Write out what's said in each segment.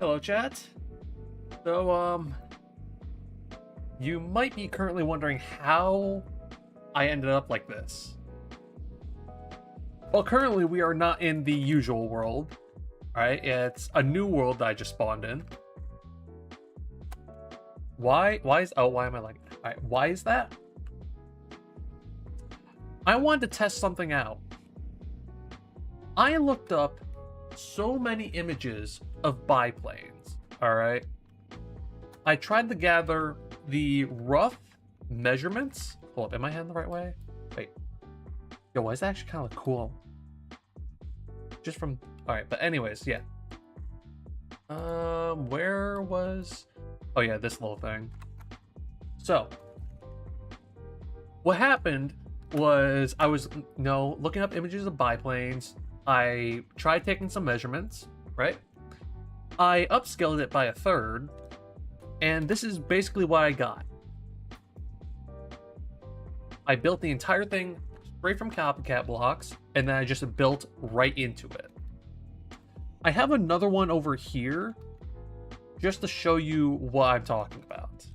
Hello, chat. So, you might be currently wondering how I ended up like this. Well, currently we are not in the usual world, right? It's a new world that I just spawned in. Why am I like, all right, why is that? I wanted to test something out. I looked up so many images of biplanes, all right? I tried to gather the rough measurements. Hold up, am I heading the right way? Wait. Yo, why is that actually kind of cool? Just from, all right, but anyways, yeah. Where was, oh yeah, this little thing. So, what happened was I was, looking up images of biplanes. I tried taking some measurements, right? I upscaled it by a third, and this is basically what I got. I built the entire thing straight from copycat blocks, and then I just built right into it. I have another one over here just to show you what I'm talking about.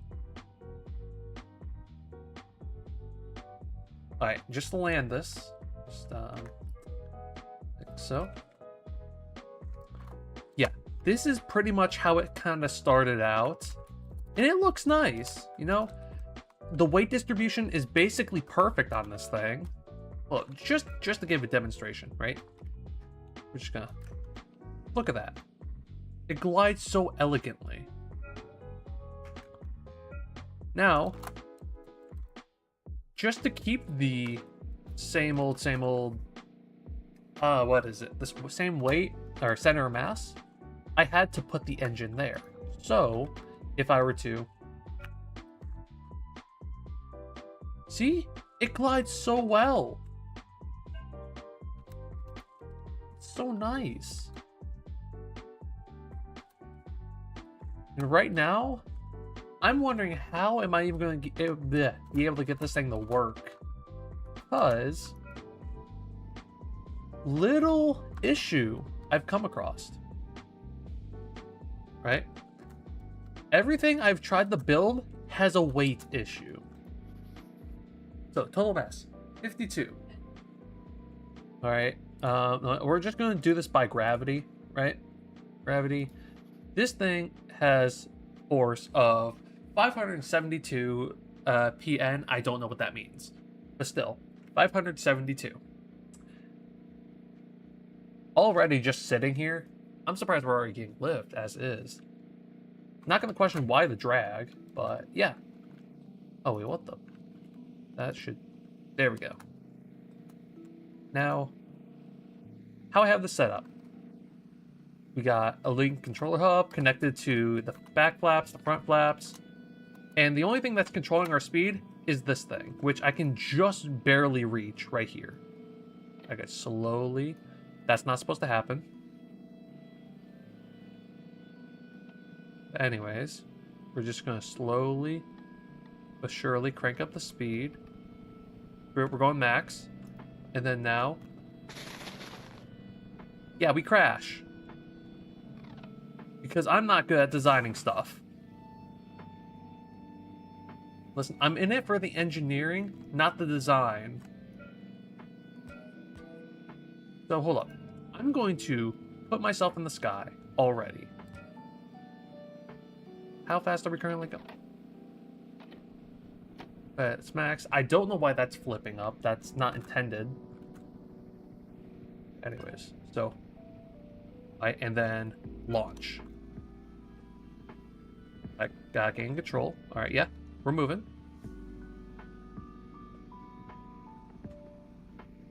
Alright, just to land this. Just, like so. Yeah, this is pretty much how it kind of started out. And it looks nice, you know? The weight distribution is basically perfect on this thing. Well, just to give a demonstration, right? We're just gonna look at that. It glides so elegantly. Now, just to keep the same old, what is it? This same weight or center of mass, I had to put the engine there. So, if I were to see, it glides so well. It's so nice. And right now, I'm wondering how am I even going to be able to get this thing to work? Because little issue I've come across. Right? Everything I've tried to build has a weight issue. So total mass 52. All right, we're just going to do this by gravity, right? Gravity. This thing has force of 572 PN. I don't know what that means, but still 572. Already just sitting here, I'm surprised we're already getting lift as is. Not going to question why the drag, but yeah. Oh wait, what the? That should, there we go. Now, how I have this set up. We got a link controller hub connected to the back flaps, the front flaps. And the only thing that's controlling our speed is this thing, which I can just barely reach right here. Okay, slowly. That's not supposed to happen. Anyways, we're just going to slowly but surely crank up the speed. We're going max. And then now, yeah, we crash. Because I'm not good at designing stuff. Listen, I'm in it for the engineering, not the design. So hold up. I'm going to put myself in the sky already. How fast are we currently going? It's max. I don't know why that's flipping up. That's not intended. Anyways, so, and then launch. I gotta gain control. All right, yeah, we're moving.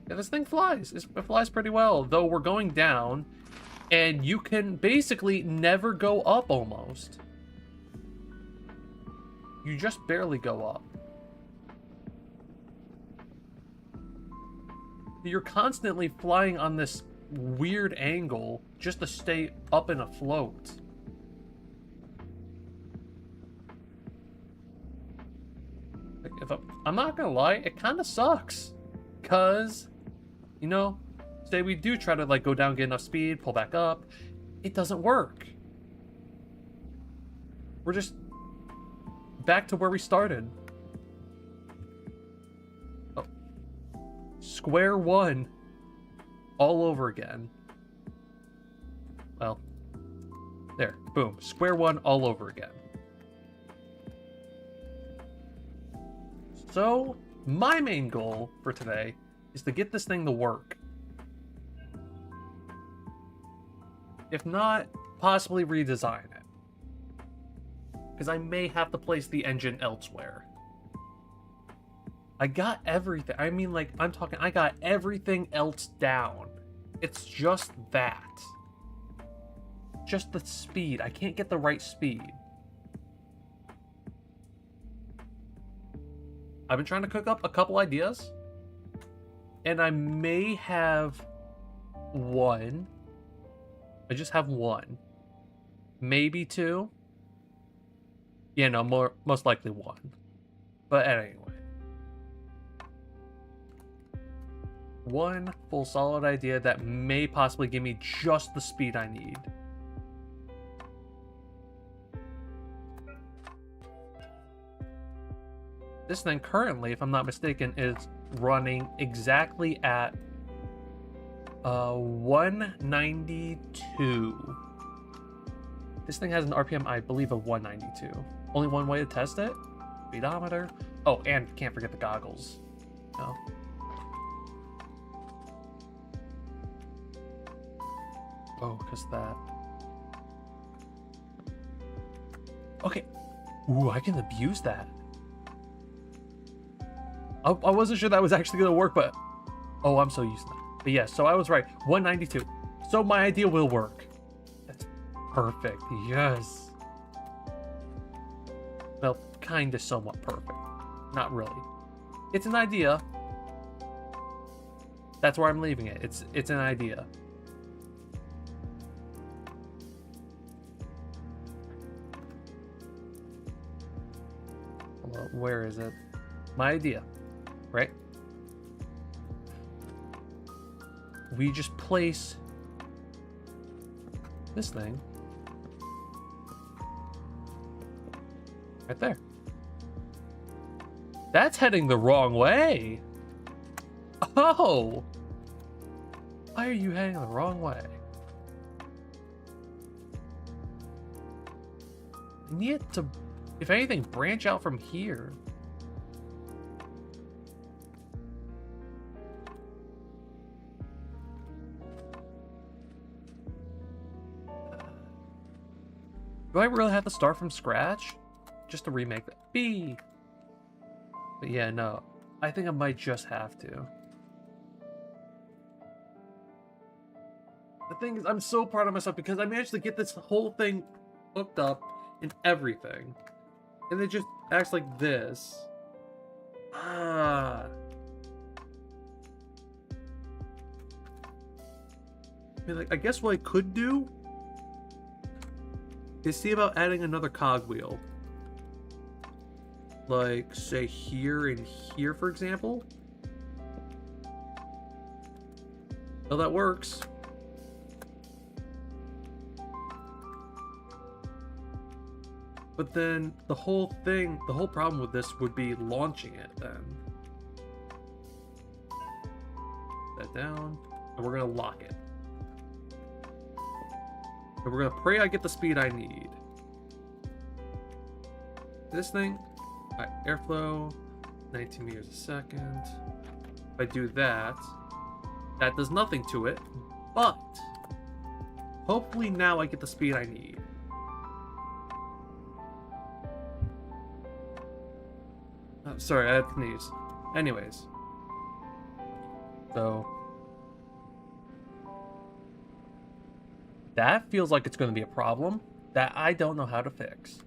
Yeah, this thing flies. It flies pretty well, though we're going down, and you can basically never go up almost. You just barely go up. You're constantly flying on this weird angle just to stay up and afloat. Like I'm not gonna lie, it kind of sucks. Cause, you know, say we do try to like go down, get enough speed, pull back up, it doesn't work. We're just back to where we started. Oh. Square one. All over again. Well, there. Boom. Square one all over again. So, my main goal for today is to get this thing to work. If not, possibly redesign it. Because I may have to place the engine elsewhere. I got everything. I mean, like, I got everything else down. It's just that. Just the speed. I can't get the right speed. I've been trying to cook up a couple ideas. And I may have one. I just have one. Maybe two. Yeah, no, most likely one. But anyway. One full solid idea that may possibly give me just the speed I need. This thing currently, if I'm not mistaken, is running exactly at 192. This thing has an RPM, I believe, of 192. Only one way to test it. Speedometer. Oh, and can't forget the goggles. No. Oh, because that. Okay. Ooh, I can abuse that. I wasn't sure that was actually going to work, but... Oh, I'm so used to that. But yeah, so I was right. 192. So my idea will work. That's perfect. Yes. Well, kind of somewhat perfect. Not really. It's an idea. That's where I'm leaving it. It's an idea. Well, where is it? My idea. Right? We just place this thing right there. That's heading the wrong way. Oh! Why are you heading the wrong way? I need it to, if anything, branch out from here. Do I really have to start from scratch? Just to remake that? B! But yeah, no. I think I might just have to. The thing is, I'm so proud of myself because I managed to get this whole thing hooked up and everything. And it just acts like this. Ah. I mean, like, I guess what I could do is see about adding another cogwheel. Like, say, here and here, for example. Well, that works. But then the whole thing, the whole problem with this would be launching it then. That down, and we're gonna lock it. And we're gonna pray I get the speed I need. This thing, alright, airflow, 19 meters a second. If I do that, that does nothing to it, but hopefully now I get the speed I need. Sorry, I had to sneeze. Anyways. So. That feels like it's going to be a problem that I don't know how to fix.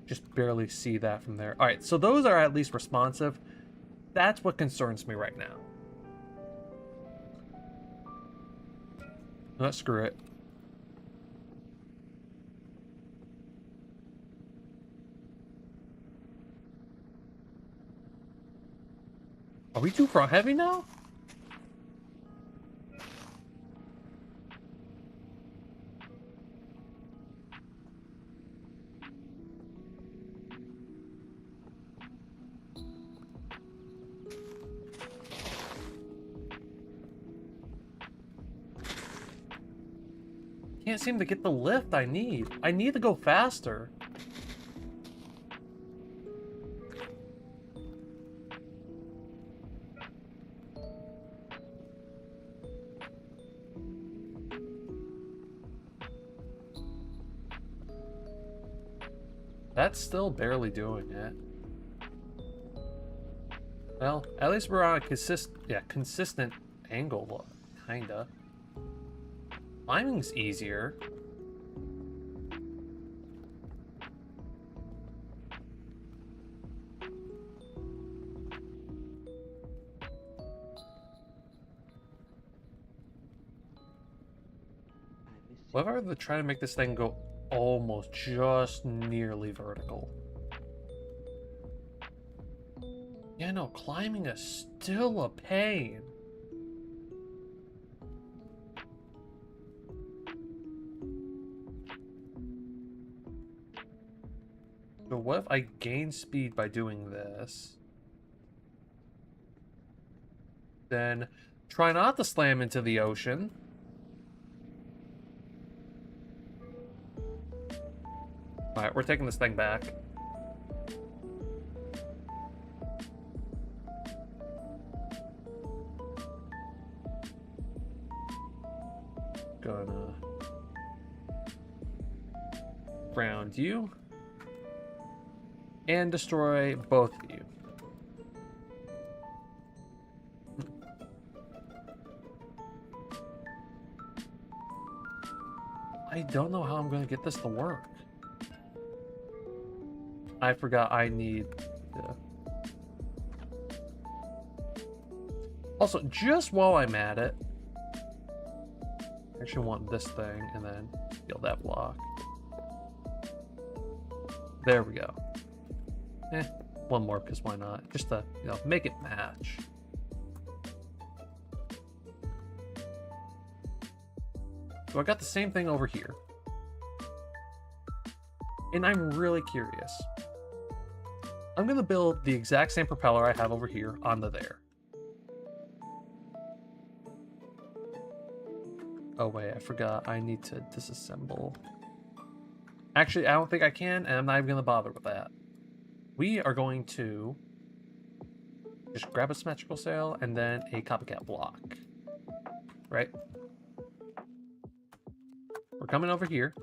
Just barely see that from there. Alright, so those are at least responsive. That's what concerns me right now. Let's screw it. Are we too front heavy now? Can't seem to get the lift I need. I need to go faster. That's still barely doing it. Well, at least we're on a consistent angle, kinda. Climbing's easier. What if I were to try to make this thing go almost just nearly vertical? Yeah, no, climbing is still a pain. So what if I gain speed by doing this? Then try not to slam into the ocean. Alright, we're taking this thing back. Gonna ground you and destroy both of you. I don't know how I'm going to get this to work. I forgot I need to... Also, just while I'm at it, I actually want this thing and then steal that block. There we go. One more, because why not? Just to, you know, make it match. So I got the same thing over here. And I'm really curious. I'm going to build the exact same propeller I have over here onto there. Oh wait, I forgot. I need to disassemble. Actually, I don't think I can, and I'm not even going to bother with that. We are going to just grab a symmetrical sail and then a copycat block. Right? We're coming over here.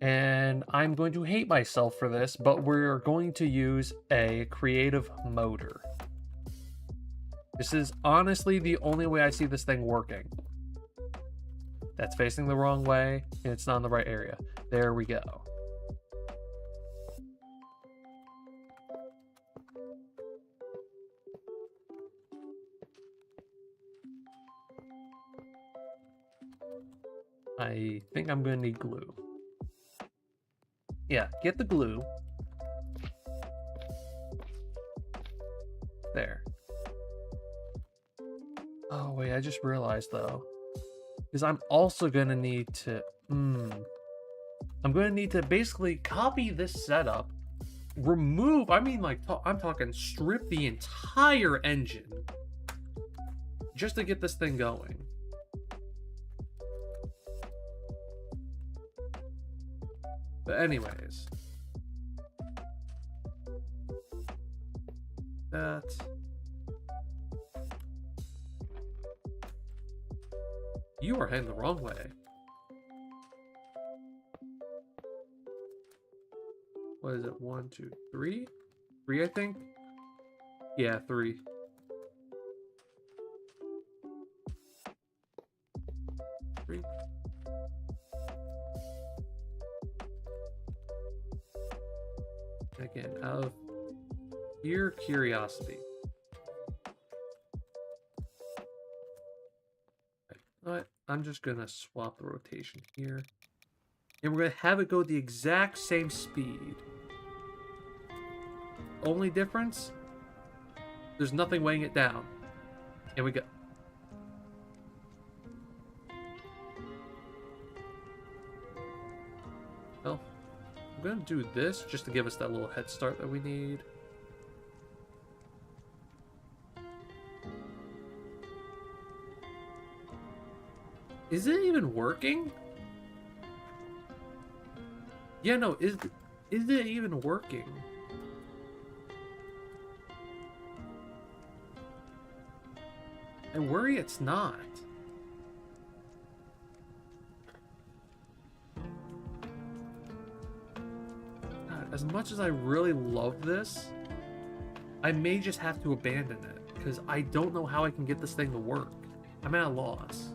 And I'm going to hate myself for this, but we're going to use a creative motor. This is honestly the only way I see this thing working. That's facing the wrong way, and it's not in the right area. There we go. I think I'm going to need glue. Yeah, get the glue. There. Oh, wait, I just realized, though. Because I'm also going to need to... I'm going to need to basically copy this setup. Remove... I mean, like, I'm talking strip the entire engine. Just to get this thing going. But anyways. That... You are heading the wrong way. What is it? 1, 2, 3? 3, I think? Yeah, 3. Three. Again, out of pure curiosity. But I'm just gonna swap the rotation here. And we're gonna have it go the exact same speed. Only difference, there's nothing weighing it down. Here we go. Well, I'm gonna do this just to give us that little head start that we need. Is it even working? Yeah, no, is it even working? I worry it's not. God, as much as I really love this, I may just have to abandon it, because I don't know how I can get this thing to work. I'm at a loss.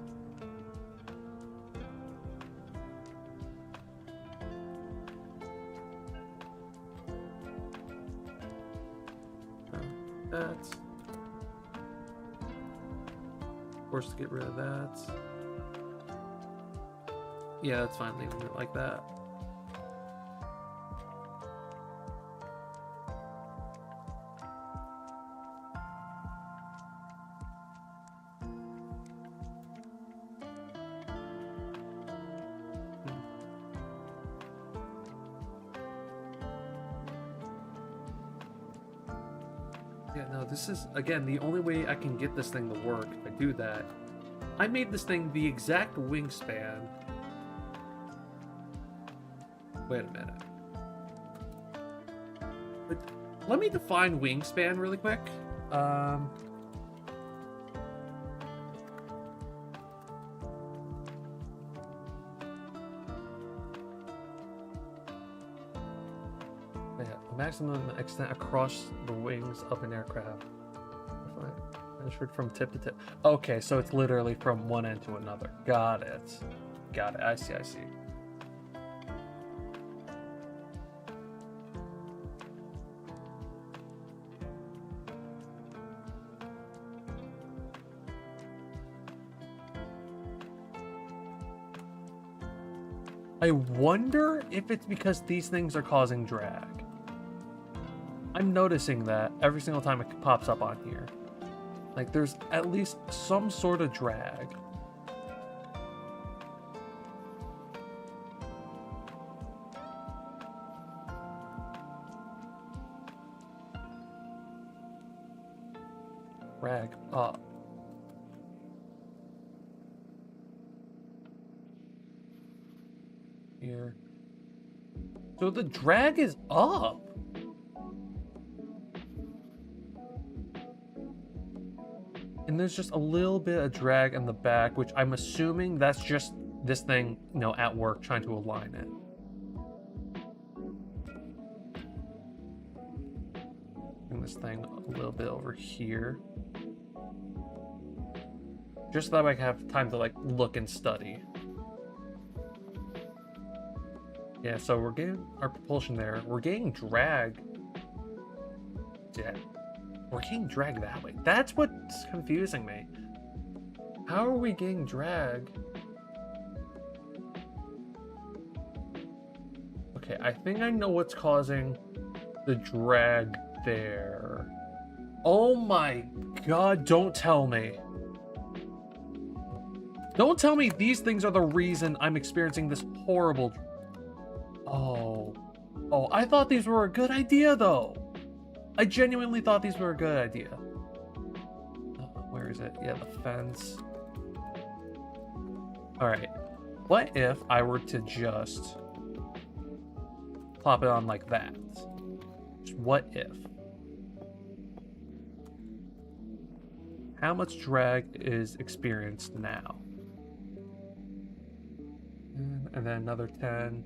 That. Of course, to get rid of that. Yeah, that's fine, leaving it like that. Yeah, no, this is, again, the only way I can get this thing to work if I do that. I made this thing the exact wingspan. Wait a minute. But let me define wingspan really quick. Maximum extent across the wings of an aircraft. Measured from tip to tip. Okay, so it's literally from one end to another. Got it. Got it. I see, I see. I wonder if it's because these things are causing drag. I'm noticing that every single time it pops up on here. Like, there's at least some sort of drag. Drag up. Here. So the drag is up. And there's just a little bit of drag in the back, which I'm assuming that's just this thing, you know, at work trying to align it. Bring this thing a little bit over here. Just so that I can have time to, like, look and study. Yeah, so we're getting our propulsion there. We're getting drag. Yeah. We're getting drag that way. That's what's confusing me. How are we getting drag? Okay, I think I know what's causing the drag there. Oh my god, don't tell me. Don't tell me these things are the reason I'm experiencing this horrible... Oh. Oh, I thought these were a good idea, though. I genuinely thought these were a good idea. Where is it? Yeah, the fence. Alright. What if I were to just plop it on like that? What if? How much drag is experienced now? And then another 10.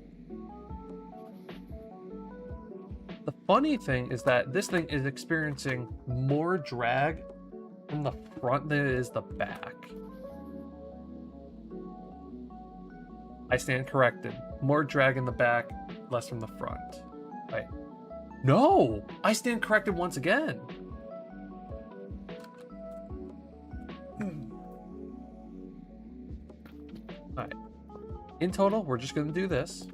The funny thing is that this thing is experiencing more drag from the front than it is the back. I stand corrected. More drag in the back, less from the front. Right. No! I stand corrected once again. Alright. In total, we're just gonna do this.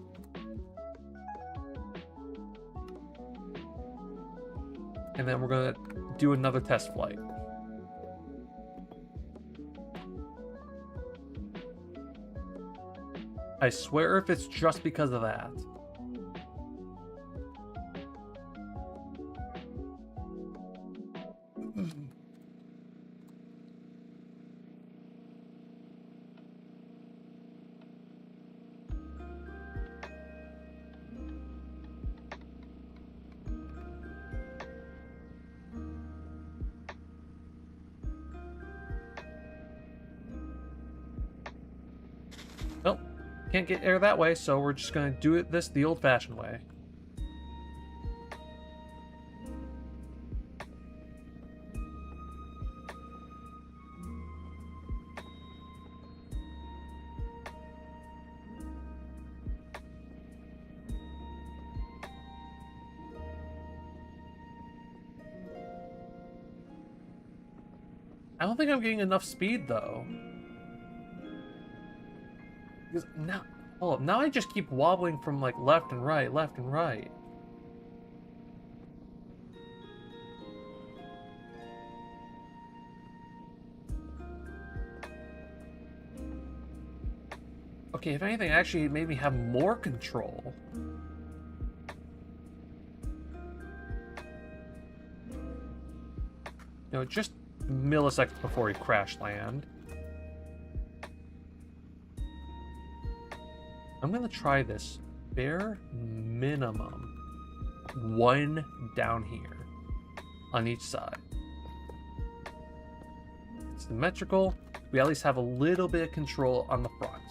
And then we're gonna do another test flight. I swear if it's just because of that. Can't get air that way, so we're just gonna do it the old-fashioned way. I don't think I'm getting enough speed though. Because now, oh, now I just keep wobbling from like left and right, left and right. Okay, if anything, actually it made me have more control. You know, just milliseconds before he crash land. I'm gonna try this bare minimum 1 down here on each side. Symmetrical. We at least have a little bit of control on the front.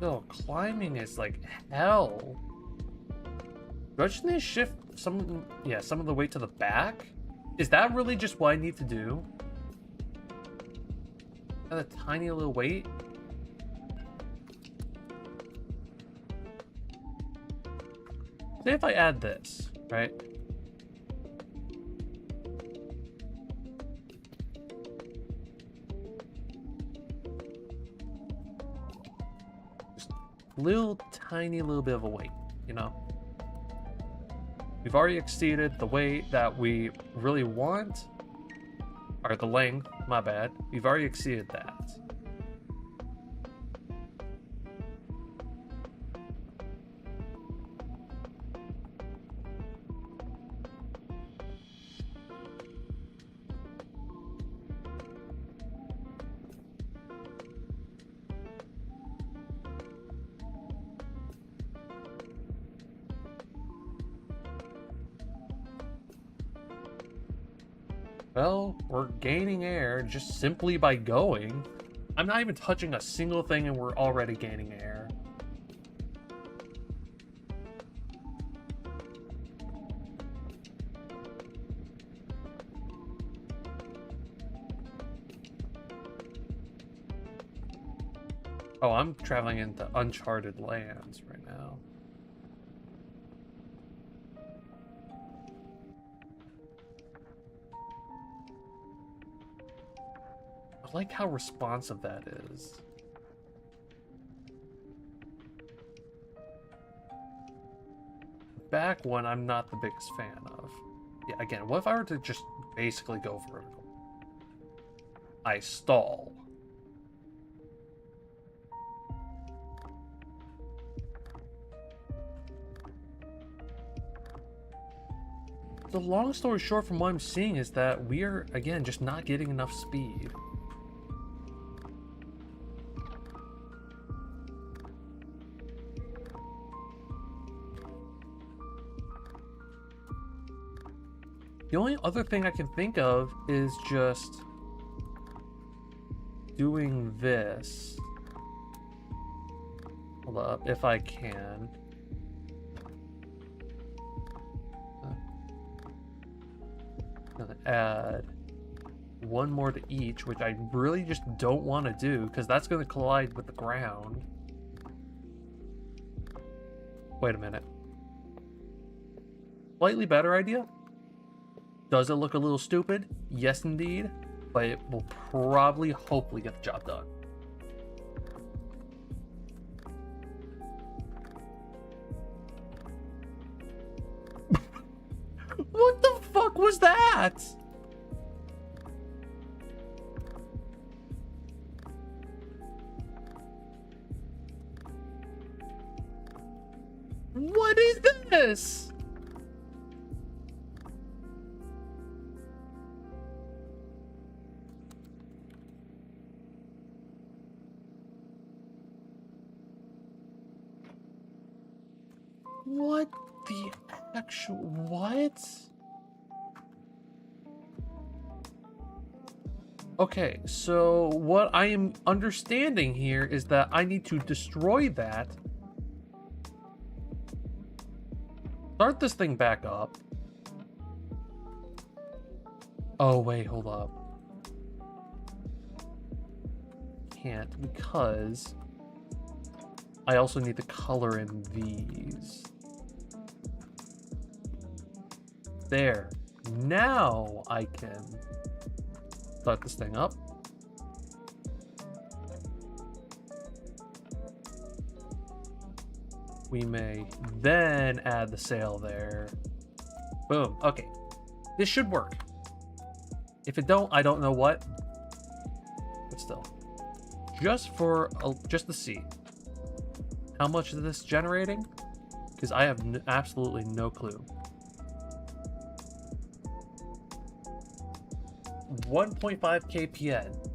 No, climbing is like hell. Do I just need to shift some of the weight to the back? Is that really just what I need to do? Add a tiny little weight? Say if I add this, right? Little tiny little bit of a weight, you know. We've already exceeded the weight that we really want, or the length, my bad. We've already exceeded that. Well, we're gaining air just simply by going. I'm not even touching a single thing and we're already gaining air. Oh, I'm traveling into uncharted lands right now. I like how responsive that is. Back one, I'm not the biggest fan of. Yeah, again, what if I were to just basically go vertical? I stall. The long story short from what I'm seeing is that we are, again, just not getting enough speed. The only other thing I can think of is just doing this. Hold up, if I can. I'm gonna add one more to each, which I really just don't want to do because that's going to collide with the ground. Wait a minute. Slightly better idea? Does it look a little stupid? Yes, indeed. But it will probably, hopefully, get the job done. was that? What is this? What the actual... What? Okay, so what I am understanding here is that I need to destroy that. Start this thing back up. Oh, wait, hold up. Can't, because I also need to color in these. There. Now I can start this thing up. We may then add the sail there. Boom. Okay. This should work. If it don't, I don't know what. But still. Just to see. How much is this generating? Because I have absolutely no clue. 1.5 kpn.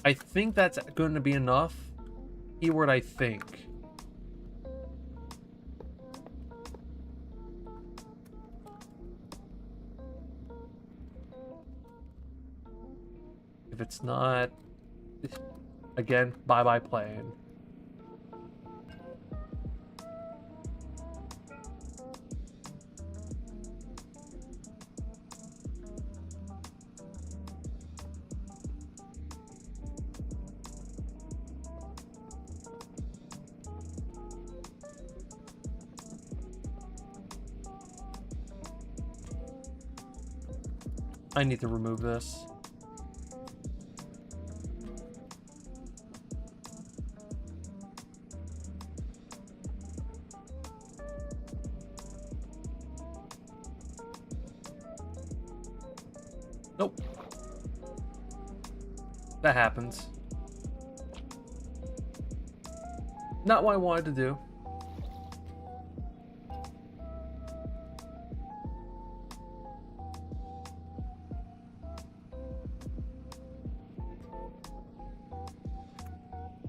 I think that's going to be enough. Keyword I think. If it's not, again, bye-bye plane. I need to remove this. Nope. That happens. Not what I wanted to do.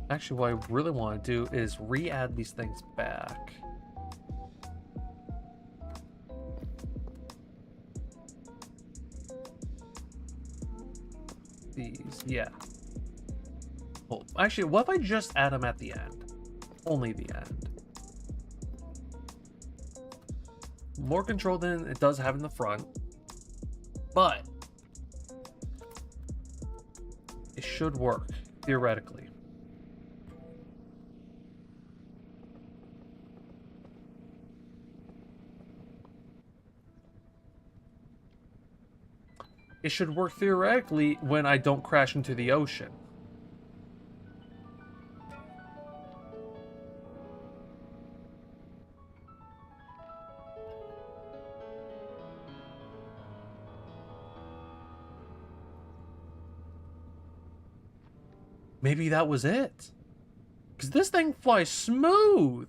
Actually, what I really want to do is re-add these things back. These, yeah. Well, actually, what if I just add them at the end? Only the end. More control than it does have in the front. But it should work, theoretically. It should work theoretically when I don't crash into the ocean. Maybe that was it. Because this thing flies smooth.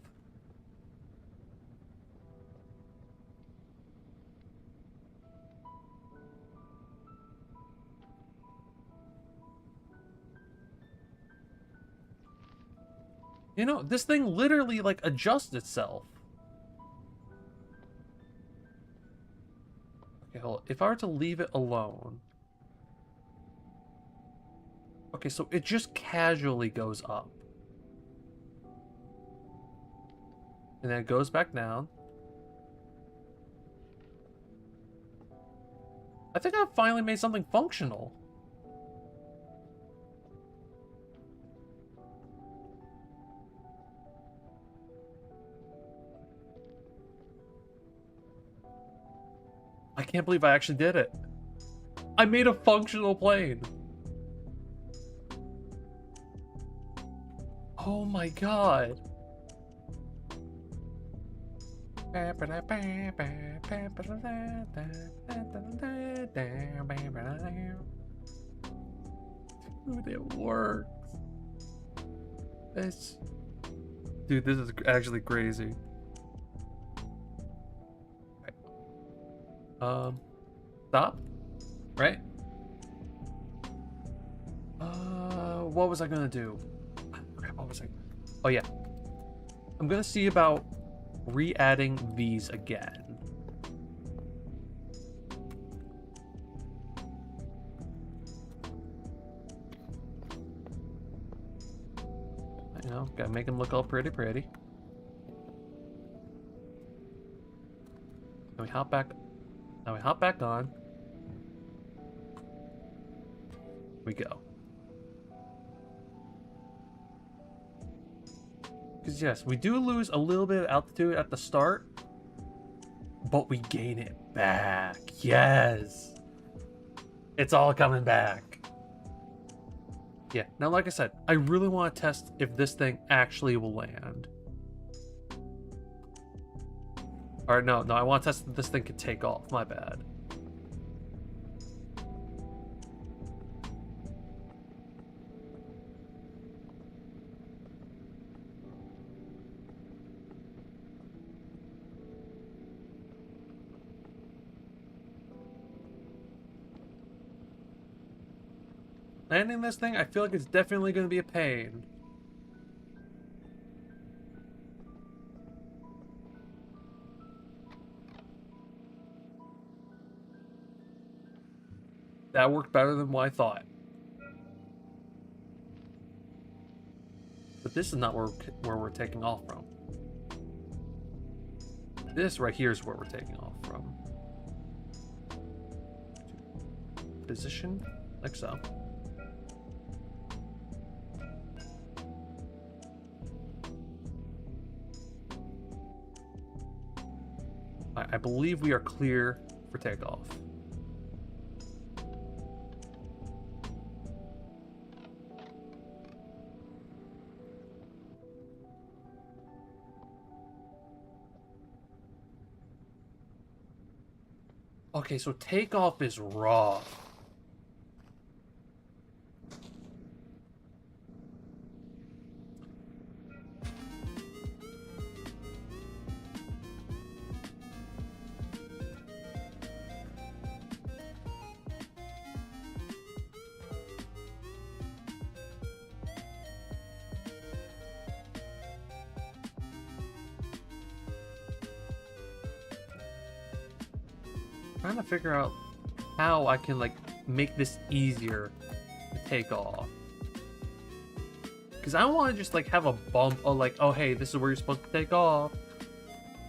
You know, this thing literally, like, adjusts itself. Okay, hold on. If I were to leave it alone... Okay, so it just casually goes up. And then it goes back down. I think I've finally made something functional. I can't believe I actually did it. I made a functional plane. Oh my god. Dude, it works. Dude, this is actually crazy. Stop. Right? What was I gonna do? What was I? Oh yeah. I'm gonna see about re-adding these again. You know, gotta make them look all pretty. Now we hop back. Now we hop back on. We go. Because yes, we do lose a little bit of altitude at the start, but we gain it back. Yes. It's all coming back. Yeah, now like I said, I really want to test if this thing actually will land. Or no, I want to test if this thing can take off. My bad. Landing this thing, I feel like it's definitely going to be a pain. That worked better than what I thought. But this is not where we're taking off from. This right here is where we're taking off from. Position, like so. I believe we are clear for takeoff. Okay, so takeoff is raw. Trying to figure out how I can like make this easier to take off, because I want to just like have a bump of like, oh hey, this is where you're supposed to take off.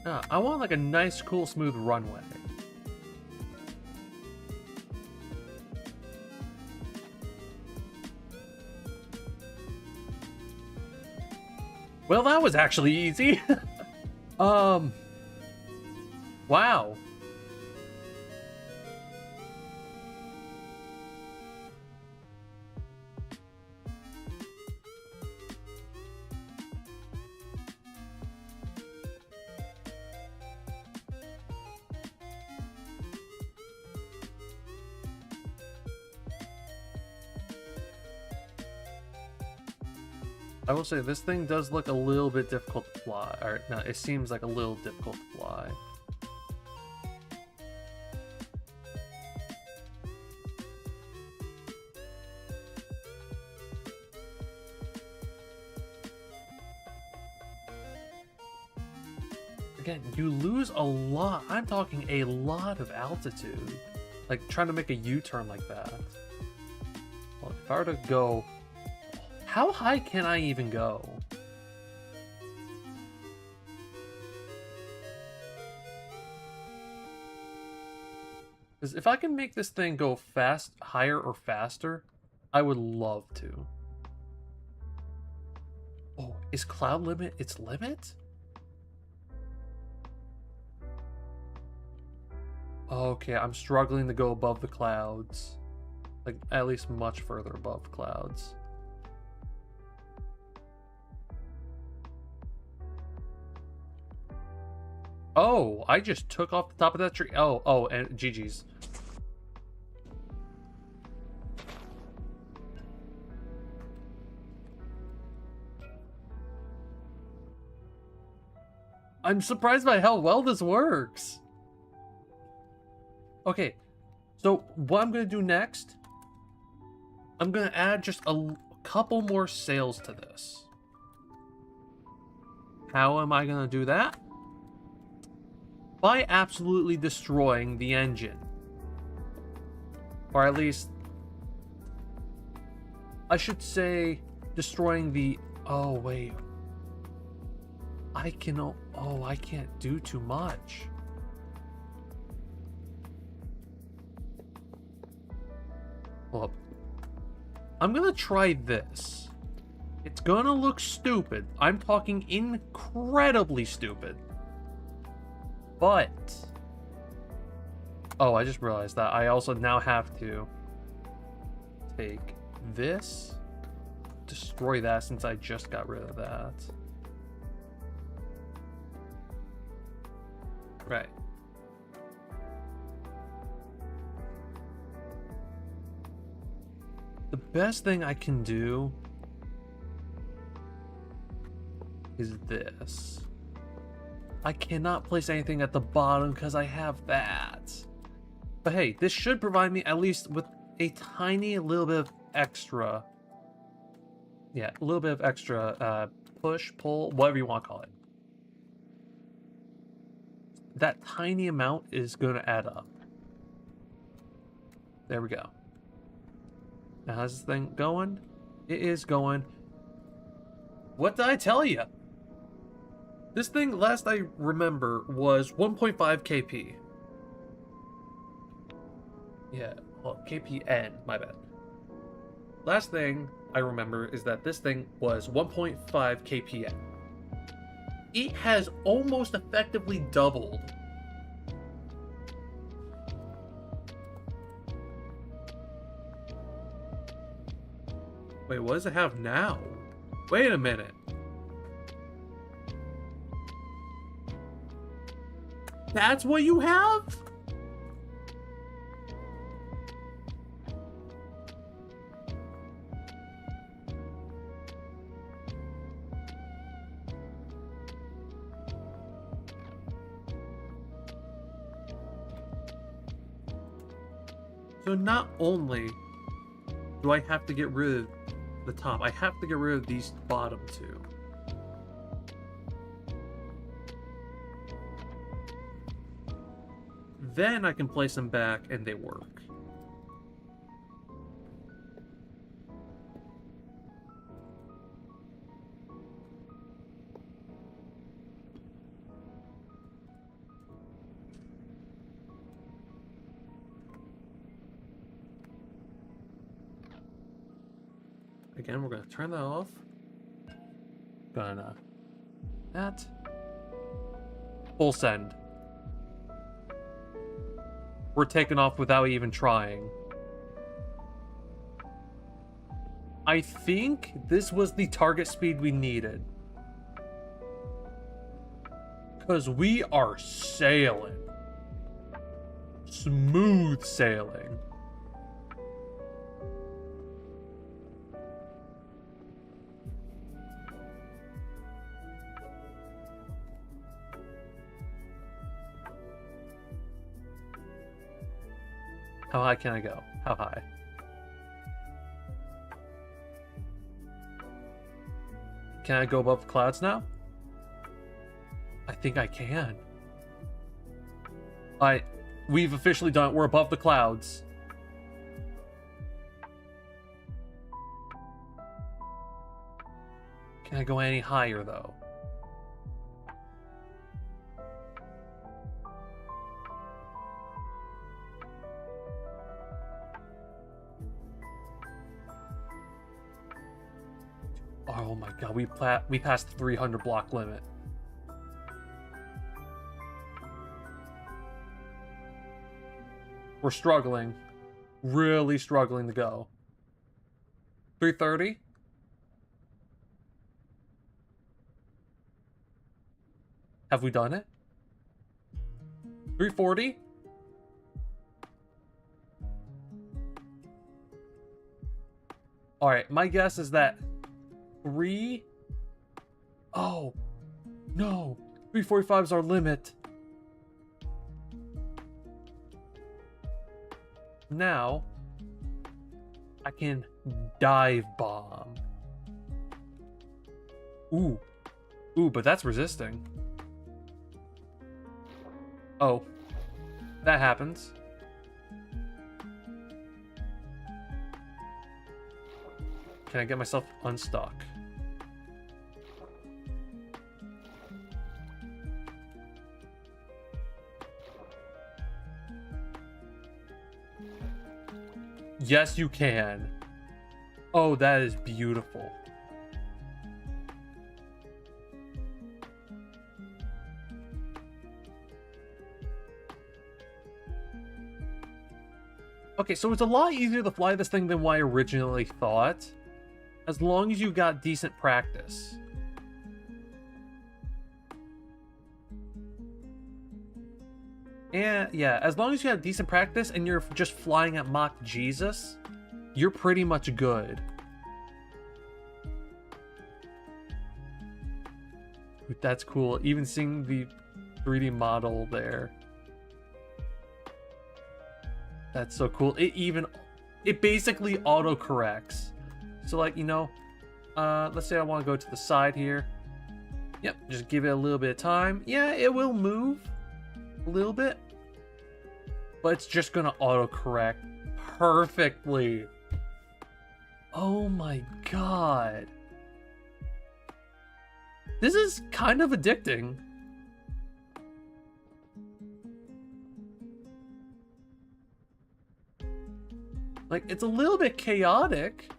No, I want like a nice cool smooth runway. Well, that was actually easy. Wow. I will say this thing does look a little bit difficult to fly. Or no, it seems like a little difficult to fly. Again, you lose a lot. I'm talking a lot of altitude. Like trying to make a U-turn like that. Well, if I were to go... How high can I even go? Because if I can make this thing go fast, higher or faster, I would love to. Oh, is cloud limit its limit? Okay, I'm struggling to go above the clouds. Like, at least much further above clouds. Oh, I just took off the top of that tree. Oh, and GG's. I'm surprised by how well this works. Okay, so what I'm going to do next, I'm going to add just a couple more sails to this. How am I going to do that? By absolutely destroying the engine. Or at least, I should say destroying the... Oh, wait. I can't do too much. Well, I'm gonna try this. It's gonna look stupid. I'm talking incredibly stupid. But... Oh, I just realized that I also now have to take this, destroy that since I just got rid of that. Right. The best thing I can do is this. I cannot place anything at the bottom because I have that. But hey, this should provide me at least with a tiny little bit of extra. Yeah, a little bit of extra push, pull, whatever you want to call it. That tiny amount is going to add up. There we go. Now, how's this thing going? It is going. What did I tell you? This thing, last I remember, was 1.5 kp. Yeah, well, kpn, my bad. Last thing I remember is that this thing was 1.5 kpn. It has almost effectively doubled. Wait, what does it have now? Wait a minute. That's what you have? So not only do I have to get rid of the top, I have to get rid of these bottom two. Then I can place them back and they work. Again, we're gonna turn that off. Gonna that. Full send. We're taking off without even trying. I think this was the target speed we needed. Because we are sailing. Smooth sailing. How high can I go? How high? Can I go above the clouds now? I think I can. We've officially done it. We're above the clouds. Can I go any higher, though? Oh my god, we passed the 300 block limit. We're struggling. Really struggling to go. 330? Have we done it? 340? Alright, my guess is that 3... Oh, no. 345 is our limit. Now, I can dive bomb. Ooh. Ooh, but that's resisting. Oh. That happens. Can I get myself unstuck? Yes, you can. Oh, that is beautiful. Okay, so it's a lot easier to fly this thing than what I originally thought, as long as you got decent practice. And yeah, as long as you have decent practice and you're just flying at Mach Jesus, you're pretty much good. That's cool. Even seeing the 3D model there. That's so cool. It basically auto-corrects. So like, you know, let's say I want to go to the side here. Yep, just give it a little bit of time. Yeah, it will move a little bit, but it's just gonna auto-correct perfectly. Oh my god. This is kind of addicting. Like, it's a little bit chaotic.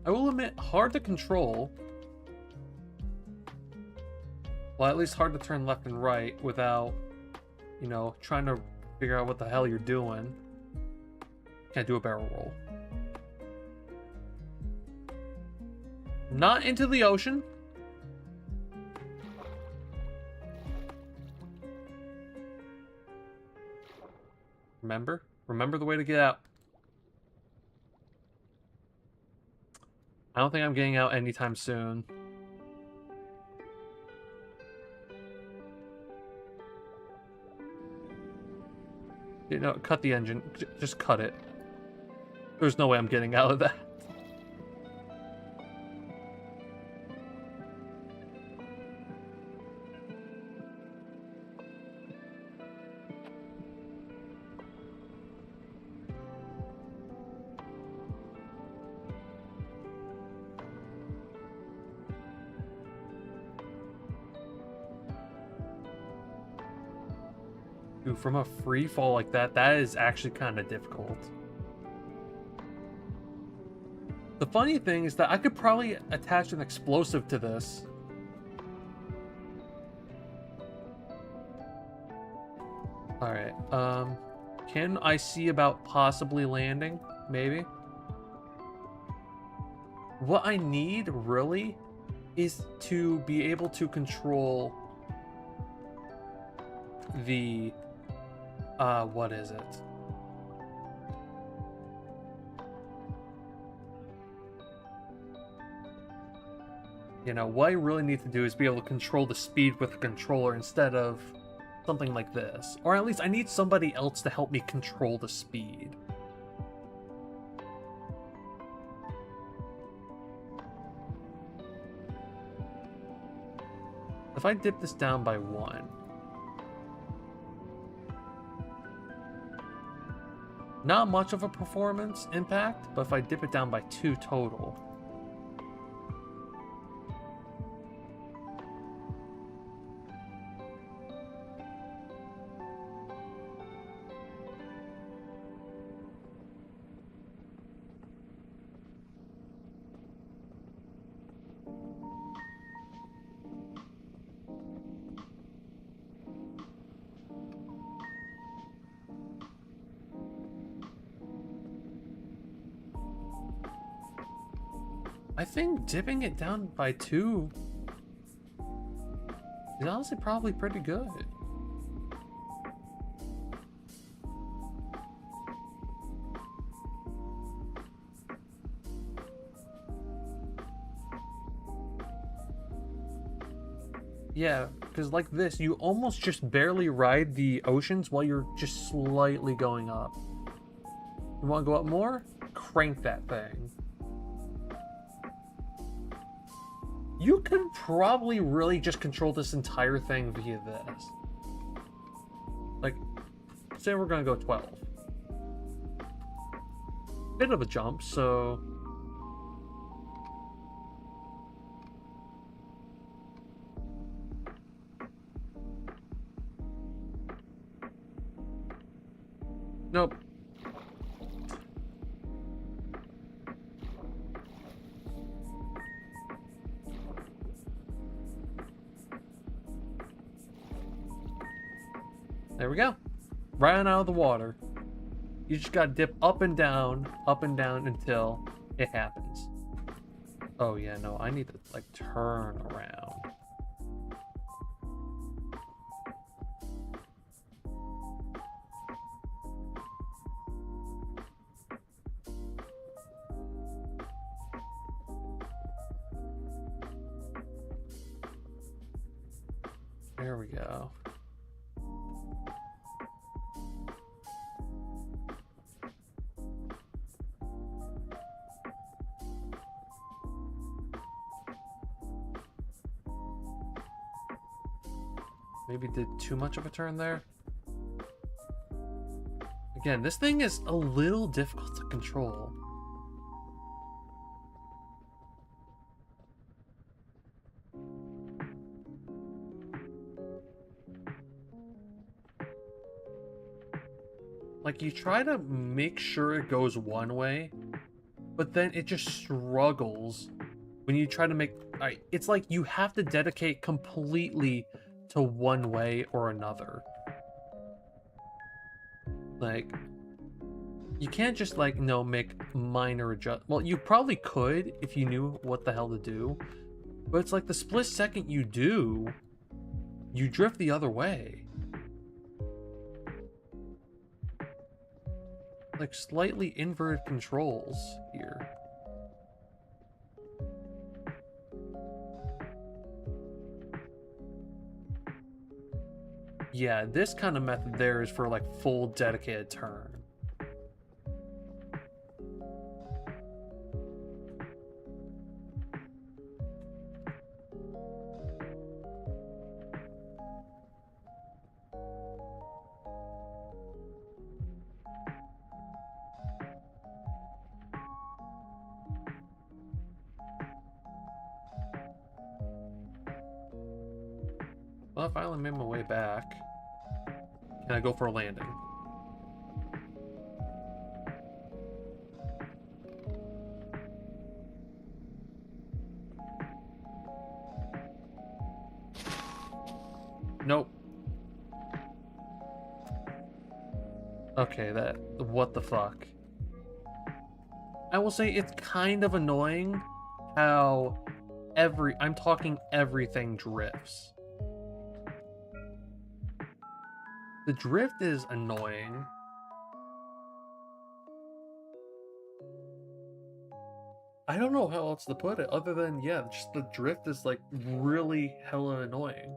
I will admit, hard to control. Well, at least hard to turn left and right without, you know, trying to figure out what the hell you're doing. Can't do a barrel roll. Not into the ocean. Remember the way to get out. I don't think I'm getting out anytime soon. You know, cut the engine. Just cut it. There's no way I'm getting out of that. Dude, from a free fall like that, that is actually kind of difficult. The funny thing is that I could probably attach an explosive to this. Alright, can I see about possibly landing? Maybe? What I need, really, is to be able to control the... what is it? You know, what I really need to do is be able to control the speed with the controller instead of something like this. Or at least I need somebody else to help me control the speed. If I dip this down by 1... not much of a performance impact, but if I dip it down by 2 total... I think dipping it down by 2 is honestly probably pretty good. Yeah, because like this, you almost just barely ride the oceans while you're just slightly going up. You want to go up more? Crank that thing. You could probably really just control this entire thing via this. Like, say we're going to go 12. Bit of a jump, so... Nope. There we go. Right on out of the water. You just gotta dip up and down until it happens. Oh yeah, no, I need to like turn around. There we go. Maybe did too much of a turn there. Again, this thing is a little difficult to control. Like, you try to make sure it goes one way, but then it just struggles when you try to make... it's like you have to dedicate completely to one way or another. Like, you can't just, like, make minor adjust... Well, you probably could if you knew what the hell to do, but it's like the split second you do, you drift the other way. Like, slightly inverted controls here. Yeah, this kind of method there is for like full dedicated turn. Well, I finally made my way back. Can I go for a landing? Nope. Okay, what the fuck? I will say it's kind of annoying how I'm talking everything drifts. The drift is annoying. I don't know how else to put it other than, yeah, just the drift is like really hella annoying.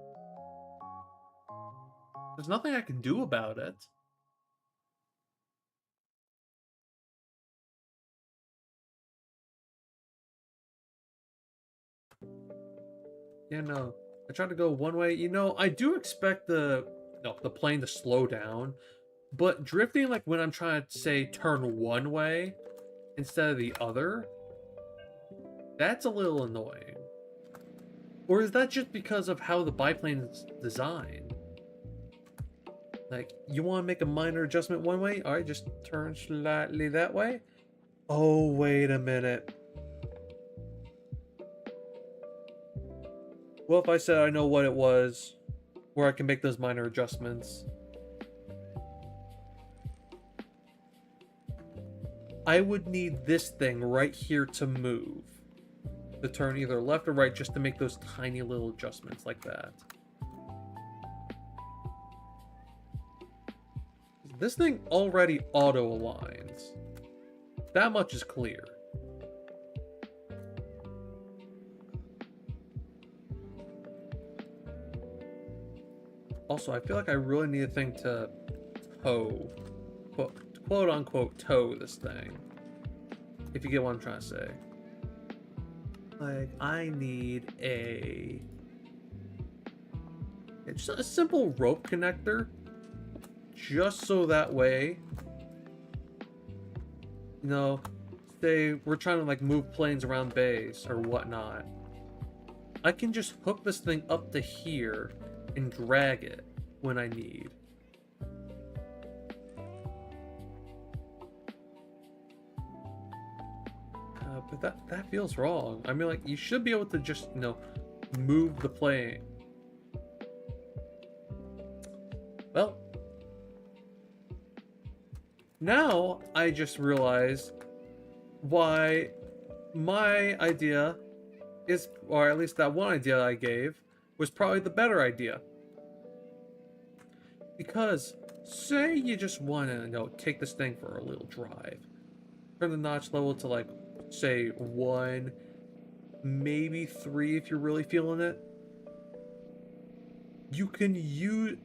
There's nothing I can do about it. Yeah, no. I tried to go one way. You know, I do expect the plane to slow down, but drifting, like when I'm trying to say turn one way instead of the other, that's a little annoying. Or is that just because of how the biplane is designed? Like, you want to make a minor adjustment one way? All right, just turn slightly that way. Oh, wait a minute. Well, if I said I know what it was, where I can make those minor adjustments, I would need this thing right here to move. To turn either left or right just to make those tiny little adjustments like that. this thing already auto-aligns. That much is clear. Also, I feel like I really need a thing to tow, quote unquote, tow this thing. If you get what I'm trying to say. Like, I need just a simple rope connector, just so that way, you know, say we're trying to like move planes around base or whatnot, I can just hook this thing up to here and drag it when I need. But that feels wrong. I mean, like, you should be able to just, you know, move the plane. Well, now I just realized why my idea is, or at least that one idea I gave, was probably the better idea. Because, say you just want to, you know, take this thing for a little drive. Turn the notch level to, like, say 1, maybe 3 if you're really feeling it. You can use...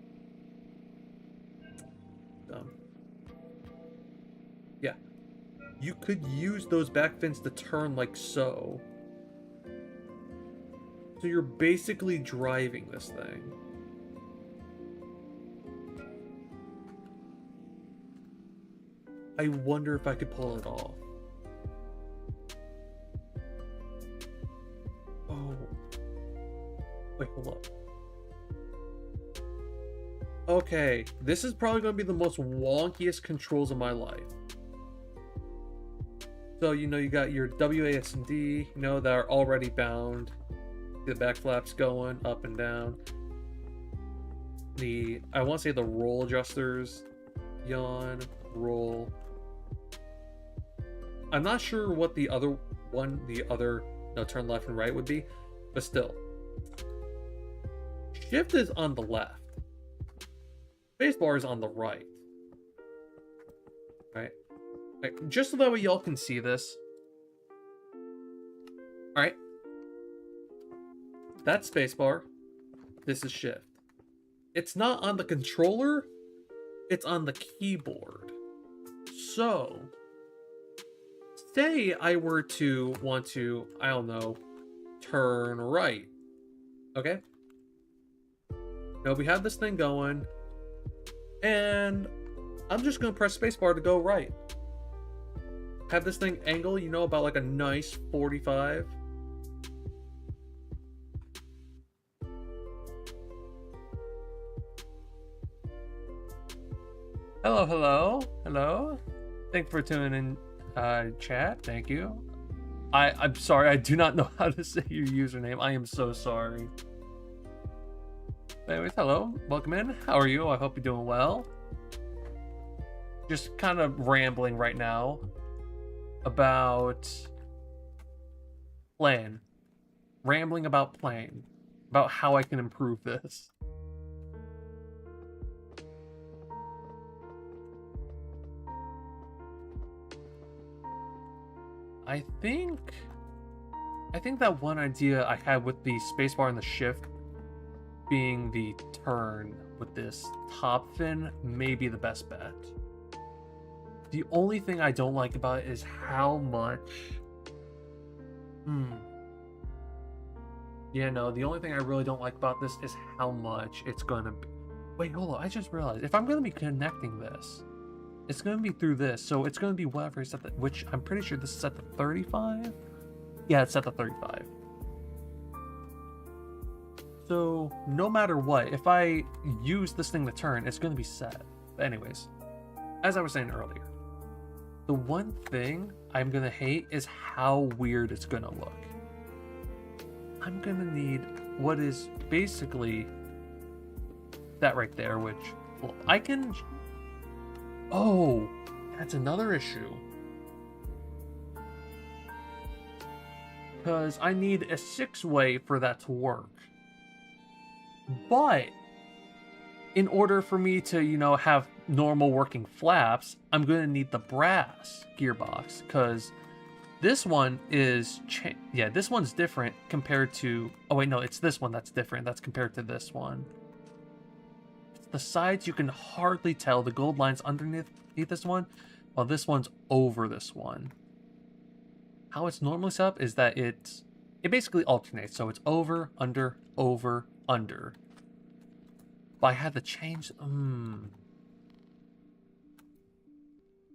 Yeah. You could use those back fins to turn like so. So you're basically driving this thing. I wonder if I could pull it off. Oh. Wait, hold up. Okay, this is probably going to be the most wonkiest controls of my life. So, you know, you got your WASD, you know, that are already bound. The back flaps going up and down. I want to say the roll adjusters. Yawn, roll. I'm not sure what the other one, no, turn left and right would be, but still. Shift is on the left. Spacebar is on the right. Right? Just so that way y'all can see this. Alright. That's spacebar. This is shift. It's not on the controller. It's on the keyboard. So, say I were to want to, I don't know, turn right. Okay? Now we have this thing going. And I'm just going to press spacebar to go right. Have this thing angle, you know, about like a nice 45. Hello, hello, hello. Thanks for tuning in, chat. Thank you. I'm sorry, I do not know how to say your username. I am so sorry. Anyways, hello, welcome in. How are you? I hope you're doing well. Just kind of rambling right now about plane. Rambling about plane. About how I can improve this. I think that one idea I had with the spacebar and the shift being the turn with this top fin may be the best bet. The only thing I don't like about it is how much... Yeah, no, the only thing I really don't like about this is how much it's gonna be... Wait, hold on, I just realized, if I'm gonna be connecting this, it's gonna be through this, so it's gonna be whatever is at the... Which, I'm pretty sure this is at the 35? Yeah, it's at the 35. So, no matter what, if I use this thing to turn, it's gonna be set. But anyways, as I was saying earlier, the one thing I'm gonna hate is how weird it's gonna look. I'm gonna need what is basically that right there, which, well, I can... Oh, that's another issue. Because I need a 6-way for that to work. But in order for me to, you know, have normal working flaps, I'm going to need the brass gearbox, because this one is, this one's different compared to, oh wait, no, it's this one that's different. That's compared to this one. It's the sides, you can hardly tell. The gold line's underneath this one, while this one's over this one. How it's normally set up is that it basically alternates. So it's over, under, under. But I had to change, And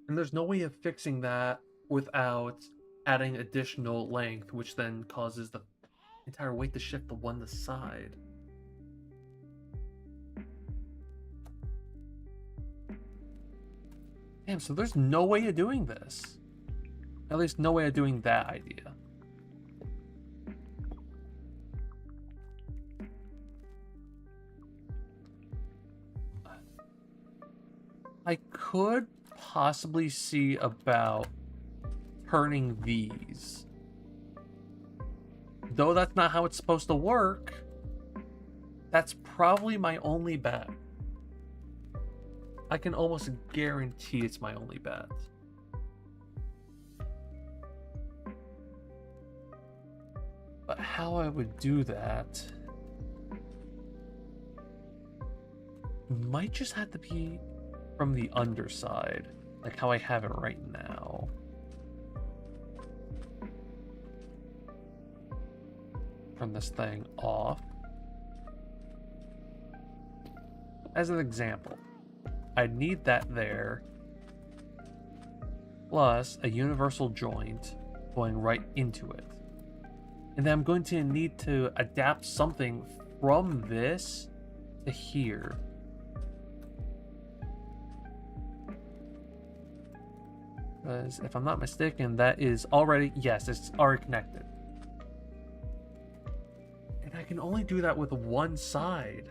there's no way of fixing that without adding additional length, which then causes the entire weight to shift to one side. Damn, so there's no way of doing this. At least no way of doing that idea. I could possibly see about turning these. Though that's not how it's supposed to work, that's probably my only bet. I can almost guarantee it's my only bet. But how I would do that might just have to be from the underside, like how I have it right now. Turn this thing off. As an example, I need that there, plus a universal joint going right into it. And then I'm going to need to adapt something from this to here. Because if I'm not mistaken, that is already, yes, it's already connected. And I can only do that with one side.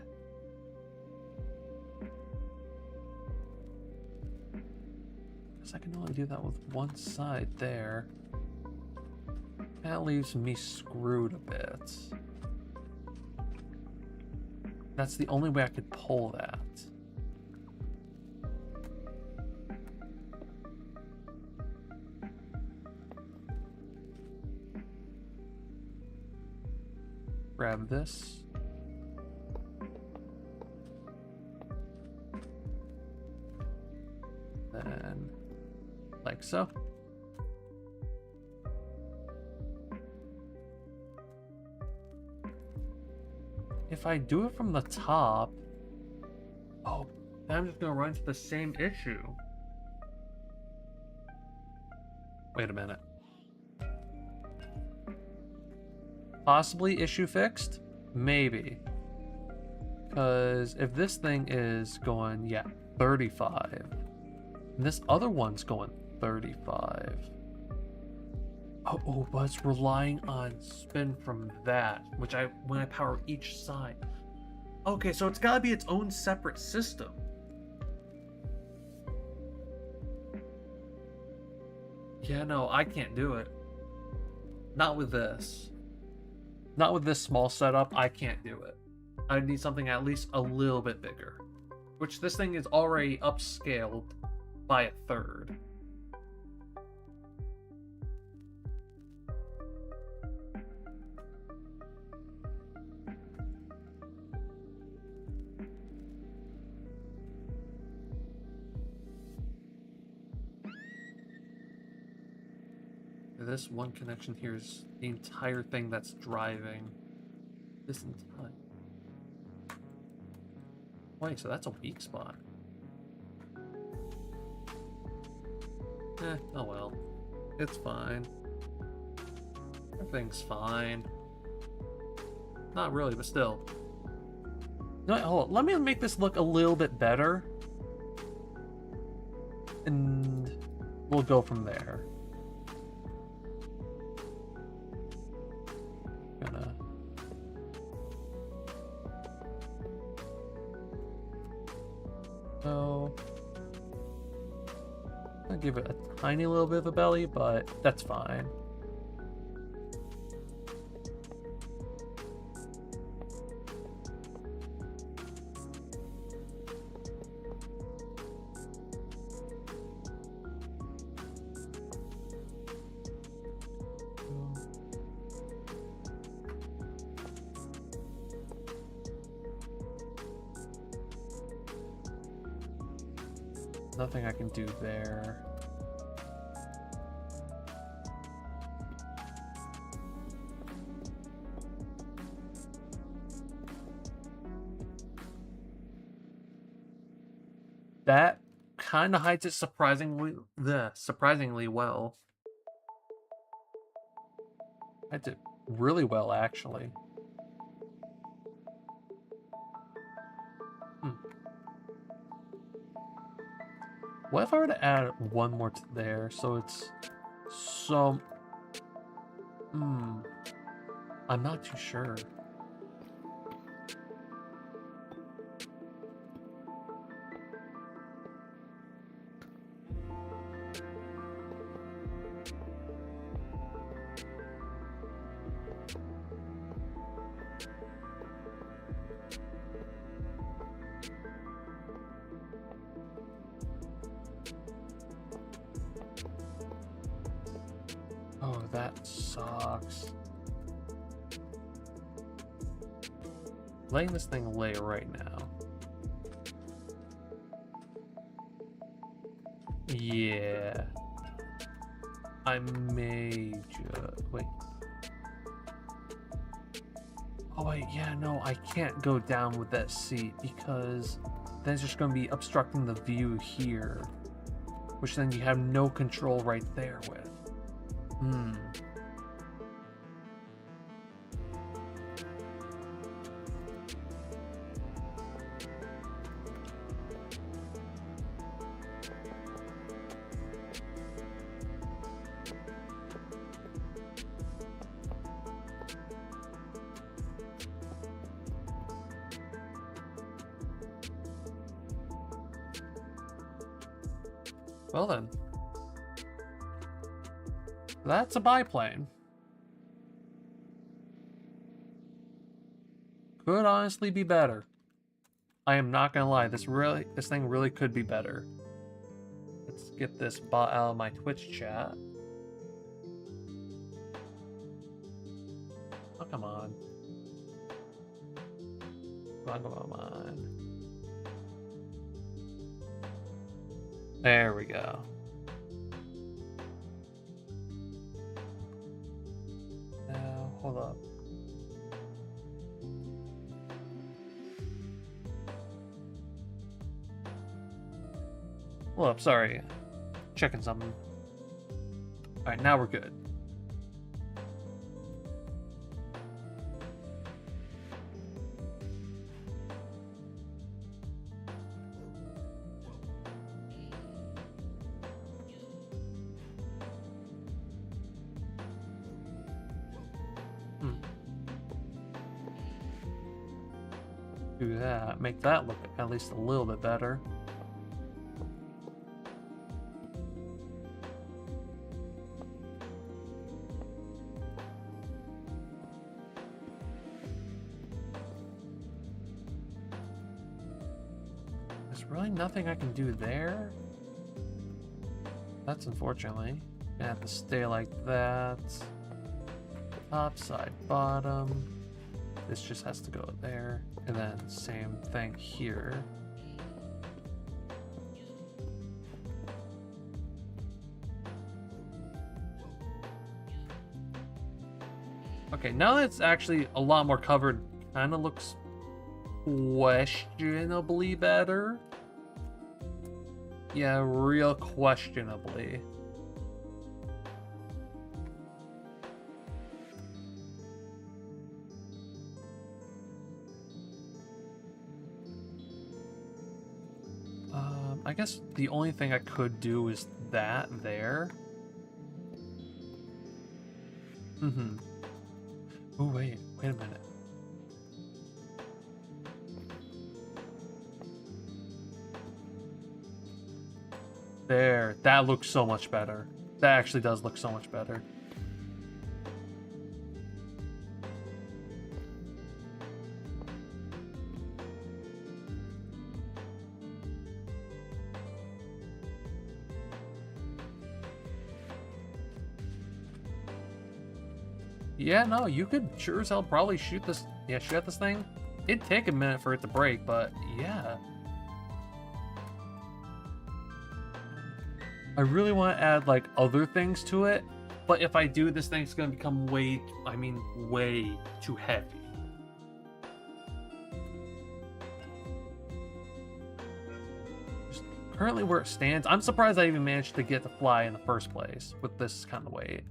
Because I can only do that with one side there. That leaves me screwed a bit. That's the only way I could pull that. Grab this. Then, like so. If I do it from the top, oh, then I'm just gonna run into the same issue. Wait a minute. Possibly issue fixed? Maybe. Because if this thing is going, 35, and this other one's going 35. Oh, but it's relying on spin from that, which when I power each side. Okay, so it's gotta be its own separate system. Yeah, no, I can't do it. Not with this. Not with this small setup, I can't do it. I need something at least a little bit bigger. Which this thing is already upscaled by 1/3. This one connection here is the entire thing that's driving this entire. Wait, so that's a weak spot. Oh well. It's fine. Everything's fine. Not really, but still. No, hold on. Let me make this look a little bit better. And we'll go from there. So I'll give it a tiny little bit of a belly, but that's fine. Nothing I can do there. That kind of hides it surprisingly well. Hides it really well, actually. What if I were to add one more to there, so it's some... I'm not too sure. Oh, that sucks. Letting this thing lay right now. Yeah. I may just... Wait. Oh, wait, yeah, no, I can't go down with that seat because then it's just going to be obstructing the view here, which then you have no control right there with. Well then. That's a biplane. Could honestly be better. I am not gonna lie, this thing really could be better. Let's get this bot out of my Twitch chat. Oh, come on. Come on. There we go. Now, hold up. Hold up, sorry. Checking something. Alright, now we're good. Do that, make that look at least a little bit better. There's really nothing I can do there. That's unfortunately gonna have to stay like that. Top, side, bottom. This just has to go there. And then same thing here. Okay, now that it's actually a lot more covered, kind of looks questionably better. Yeah, real questionably. I guess the only thing I could do is that there. Oh, wait a minute. There, that looks so much better. That actually does look so much better. Yeah, no, you could sure as hell probably shoot this. Yeah, shoot at this thing. It'd take a minute for it to break, but yeah. I really want to add like other things to it, but if I do, this thing's gonna become way too heavy. Just currently where it stands, I'm surprised I even managed to get to fly in the first place with this kind of weight.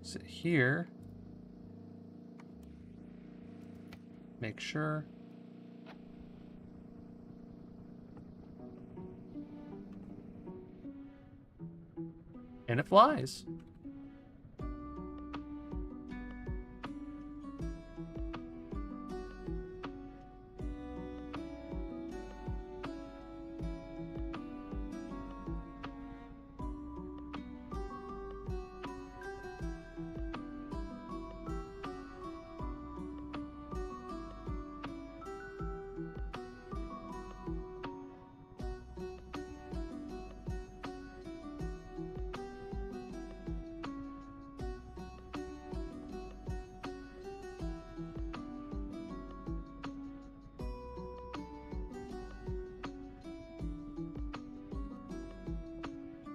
Sit here. Make sure. And it flies.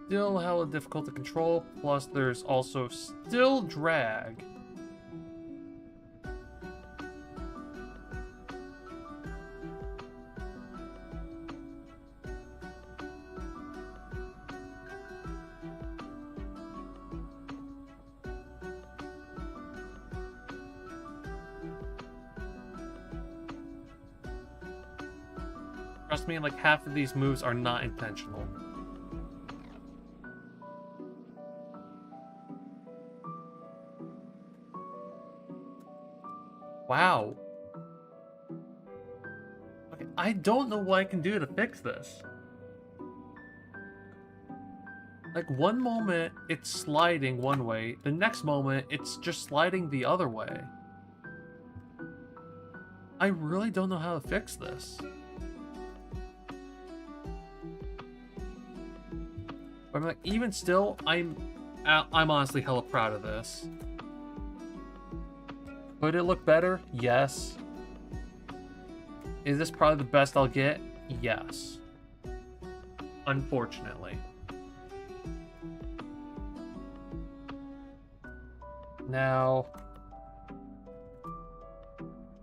Still hella difficult to control, plus there's also still drag. Trust me, like half of these moves are not intentional. Wow. Okay, I don't know what I can do to fix this. Like one moment it's sliding one way, the next moment it's just sliding the other way. I really don't know how to fix this. But I'm like, even still, I'm honestly hella proud of this. Could it look better? Yes. Is this probably the best I'll get? Yes. Unfortunately. Now,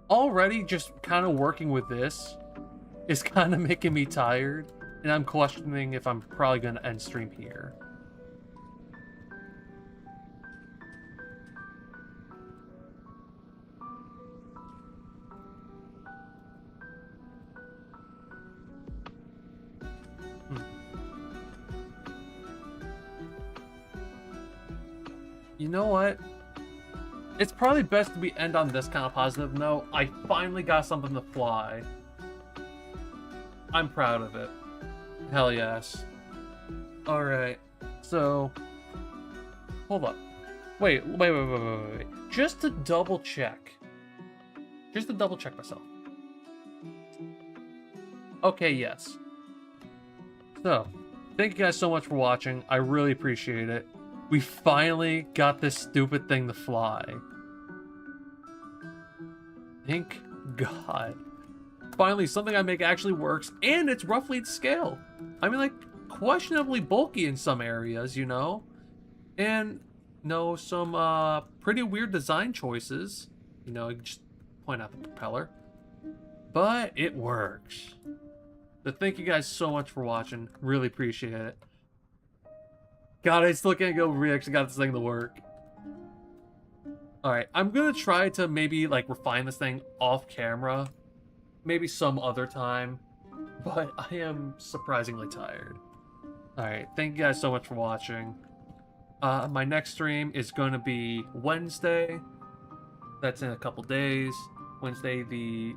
already just kind of working with this is kind of making me tired, and I'm questioning if I'm probably going to end stream here. You know what? It's probably best we end on this kind of positive note. I finally got something to fly. I'm proud of it. Hell yes. Alright. So... hold up. Wait. Just to double check. Just to double check myself. Okay, yes. So, thank you guys so much for watching. I really appreciate it. We finally got this stupid thing to fly. Thank God. Finally, something I make actually works, and it's roughly to scale. I mean, like, questionably bulky in some areas, you know? And, no, some, pretty weird design choices. You know, just point out the propeller. But it works. So thank you guys so much for watching. Really appreciate it. God, I still can't go believe we actually got this thing to work. Alright, I'm gonna try to maybe, like, refine this thing off camera. Maybe some other time. But I am surprisingly tired. Alright, thank you guys so much for watching. My next stream is going to be Wednesday. That's in a couple days. Wednesday the...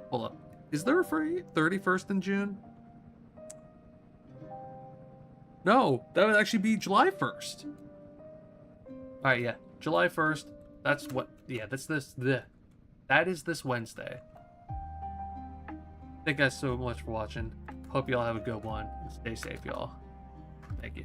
hold up. Is there a free 31st in June? No, that would actually be July 1st. Alright, yeah. July 1st. That's what... yeah, that's this... that is this Wednesday. Thank you guys so much for watching. Hope y'all have a good one. Stay safe, y'all. Thank you.